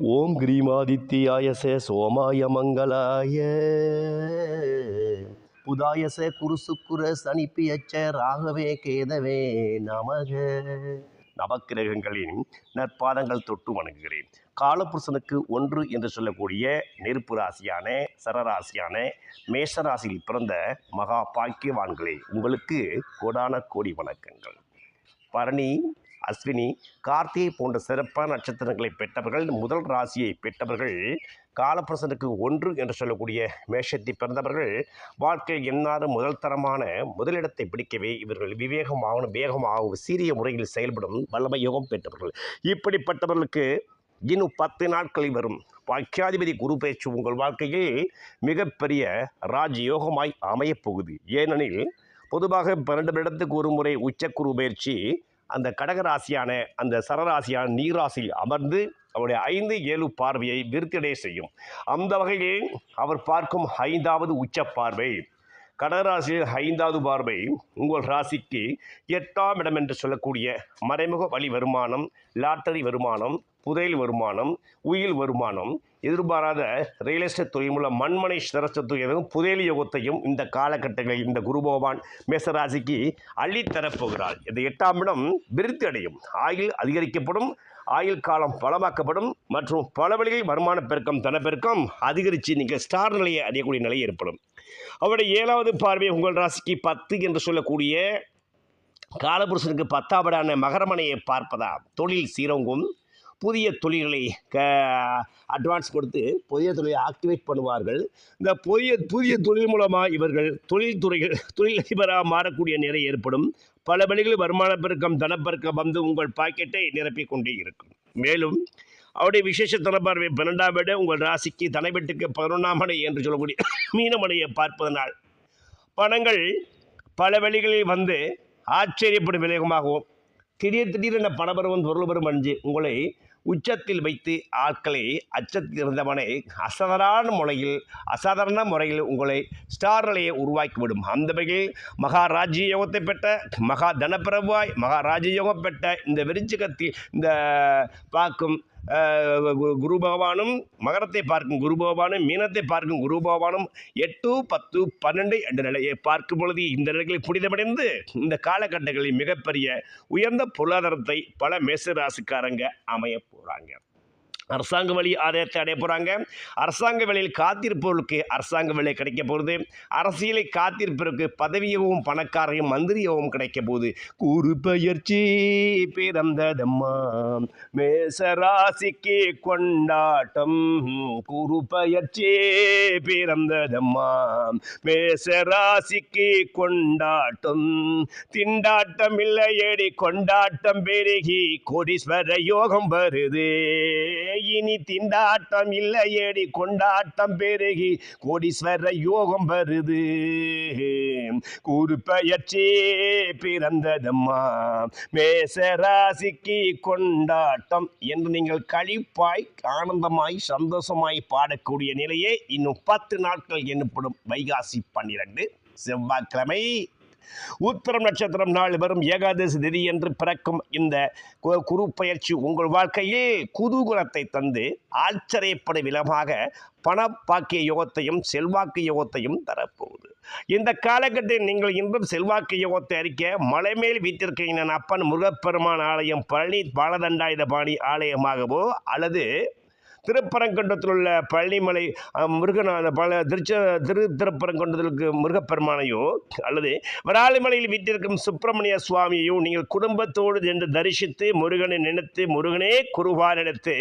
ஓம் கிரீமாதித்யாய சோமாய மங்களாய புதாயச குருசுக்குர சனிப்பியச்ச ராகவே கேதவே நமக. நவக்கிரகங்களின் நற்பாதங்கள் தொட்டு வணங்குகிறேன். காலபுருஷனுக்கு 1 என்று சொல்லக்கூடிய நெருப்பு ராசியான சரராசியான மேஷராசியில் பிறந்த மகா பாக்கியவான்களே, உங்களுக்கு கோடான கோடி வணக்கங்கள். பரணி, அஸ்வினி, கார்த்திகை போன்ற சிறப்பான நட்சத்திரங்களை பெற்றவர்கள், முதல் ராசியை பெற்றவர்கள், காலபுருஷனுக்கு 1 என்று சொல்லக்கூடிய மேஷத்தை பிறந்தவர்கள் வாழ்க்கையில் எந்நாளும் முதல் தரமான முதலிடத்தை பிடிக்கவே இவர்கள் விவேகமாகவும் வேகமாகவும் சீரிய முறையில் செயல்படும் வல்லமை யோகம் பெற்றவர்கள். இப்படிப்பட்டவர்களுக்கு இன்னும் 10 நாட்களில் வரும் பாக்கியாதிபதி குரு பயிற்சி உங்கள் வாழ்க்கையில் மிகப்பெரிய ராஜயோகமாய் அமையப்போகுது. ஏனெனில் பொதுவாக 12 வருடத்துக்கு ஒரு முறை உச்சக்குரு பயிற்சி அந்த கடகராசியான அந்த சரராசியான நீராசியில் அமர்ந்து அவருடைய 5-7 பார்வையை விருத்தியடைய செய்யும். அந்த வகையில் அவர் பார்க்கும் 5வது உச்ச பார்வை கடகராசியில் 5வது பார்வை உங்கள் ராசிக்கு 8ஆம் இடம் என்று சொல்லக்கூடிய மறைமுக வழி வருமானம், லாட்டரி வருமானம், புதையல் வருமானம், உயில் வருமானம், எதிர்பாராத ரியல் எஸ்டேட் தொழில் மூலம் மண்மனை சிரச்சத்தையும் புதையல் யோகத்தையும் இந்த காலகட்டங்களில் இந்த குரு பகவான் மேசராசிக்கு அள்ளித்தரப்போகிறார். இந்த 8ஆம் இடம் விருத்தி அடையும், ஆயுள் அதிகரிக்கப்படும், ஆயுள் காலம் பலமாக்கப்படும் மற்றும் பல வழிகளில் வருமான பெருக்கம் தனப்பெருக்கம் அதிகரித்து நீங்கள் ஸ்டார் நிலையை அடையக்கூடிய நிலை ஏற்படும். அவருடைய 7வது பார்வை உங்கள் ராசிக்கு 10 என்று சொல்லக்கூடிய காலபுருஷனுக்கு 10ஆம் இடான மகரமனையை பார்ப்பதா தொழில் சீரங்கும், புதிய தொழில்களை அட்வான்ஸ் கொடுத்து புதிய தொழிலை ஆக்டிவேட் பண்ணுவார்கள். இந்த புதிய தொழில் மூலமாக இவர்கள் தொழிலதிபராக மாறக்கூடிய நிலை ஏற்படும். பல வழிகளில் வருமான பெருக்கம் தனப்பெருக்கம் வந்து உங்கள் பாக்கெட்டை நிரப்பிக் கொண்டே இருக்கும். மேலும் அவருடைய விசேஷ தனப்பார்வை 12ஆம் இடம் உங்கள் ராசிக்கு தனைவெட்டுக்கு 11ஆம் மனை என்று சொல்லக்கூடிய மீனமனையை பார்ப்பதனால் பணங்கள் பல வழிகளில் வந்து ஆச்சரியப்படும் விவேகமாகவும் திடீரென பணபருவம் பொருள்பெறும் அஞ்சு உங்களை உச்சத்தில் வைத்து ஆட்களை அச்சத்தில் இருந்தவனை அசாதாரண முறையில் உங்களை ஸ்டார் நிலையை உருவாக்கிவிடும். அந்த வகையில் மகாராஜ்ய யோகத்தை பெற்ற மகா தனப்பிரபாய் மகாராஜயோகம் பெற்ற இந்த விருச்சிகத்தில் இந்த பார்க்கும் குரு பகவானும் மகரத்தை பார்க்கும் குரு பகவானும் மீனத்தை பார்க்கும் குரு பகவானும் 8, 10, 12 என்ற நிலையை பார்க்கும் பொழுது இந்த நிலைகளில் புனிதமடைந்து இந்த காலகட்டங்களில் மிகப்பெரிய உயர்ந்த பொருளாதாரத்தை பல மேச ராசிக்காரங்க அமைய போகிறாங்க. அரசாங்க வழி ஆதாயத்தை அடைய போகிறாங்க. அரசாங்க வேலையில் காத்திருப்பவர்களுக்கு அரசாங்க வேலை கிடைக்க போகுது. அரசியலை காத்திருப்பவருக்கு பதவியவும் பணக்காரையும் மந்திரியவும் கிடைக்க போகுது. குரு பெயர்ச்சி பிறந்ததம்மா மேசராசிக்கு கொண்டாட்டம், குரு பெயர்ச்சி பிறந்ததம்மா மேசராசிக்கு கொண்டாட்டம், திண்டாட்டம் இல்லையடி கொண்டாட்டம் பெருகி கோடீஸ்வர யோகம் வருது, இனி திண்டாட்டம் இல்லையடி கொண்டாட்டம் பெருகி கோடீஸ்வர யோகம் வருது, குரு பெயர்ச்சி பிறந்ததம்மா மேசராசிக்கு கொண்டாட்டம் என்று நீங்கள் களிப்பாய் ஆனந்தமாய் சந்தோஷமாய் பாடக்கூடிய நிலையே இன்னும் 10 நாட்கள் எனப்படும் வைகாசி 12 செவ்வாய்க்கிழமை உத்திரம் நட்சத்திரம் நாள் வரும் ஏகாதசி திதி என்று பிறக்கும் இந்த குரு பயிற்சி உங்கள் வாழ்க்கையில் குதூகலத்தை தந்து ஆச்சரியப்படும் விதமாக பணப்பாக்கிய யோகத்தையும் செல்வாக்கு யோகத்தையும் தரப்போகுது. இந்த காலகட்டத்தில் நீங்கள் இன்றும் செல்வாக்கு யோகத்தை அறிக்க மலை மேல் வீட்டிற்கிற அப்பன் முருகப்பெருமான் ஆலயம் பழனி பாலதண்டாயுதபாணி ஆலயமாகவோ அல்லது திருப்பரங்குன்றத்தில் உள்ள பழனிமலை முருகன் திருப்பரங்குன்றத்திற்கு முருகப்பெருமானையோ அல்லது வராளிமலையில் வீட்டிற்கும் சுப்பிரமணிய சுவாமியையோ நீங்கள் குடும்பத்தோடு என்று தரிசித்து முருகனை நினைத்து முருகனே குருவார் எடுத்து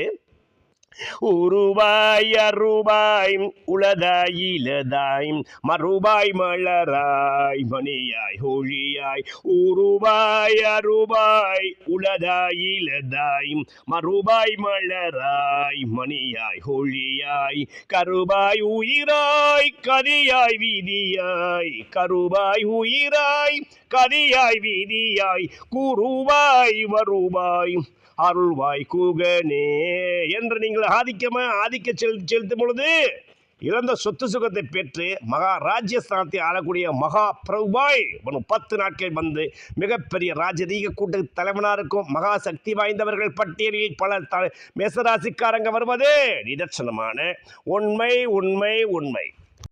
உருவாய் அருவாய் உளதாய் இலதாய் மறுபாய் மலராய் மணியாய் ஹோழியாய் உருவாய் அருவாய் உளதாய் இலதாய் மறுபாய் மலராய் மணியாய் ஹோழியாய் கருபாய் உயிராய் கதியாய் வீதியாய் கருபாய் உயிராய் கதியாய் வீதியாய் குருவாய் வருவாய் அருள்வாய் கூகனே என்று நீங்கள் ஆதிக்க செலுத்தும் பொழுது இழந்த சொத்து சுகத்தை பெற்று மகா ராஜ்யஸ்தானத்தை ஆளக்கூடிய மகா பிரபாய் 10 நாட்கள் வந்து மிகப்பெரிய ராஜரீக கூட்ட தலைவனாக இருக்கும் மகா சக்தி வாய்ந்தவர்கள் பட்டியலில் பல மேசராசிக்காரங்க வருவது நிதர்சனமான உண்மை உண்மை உண்மை.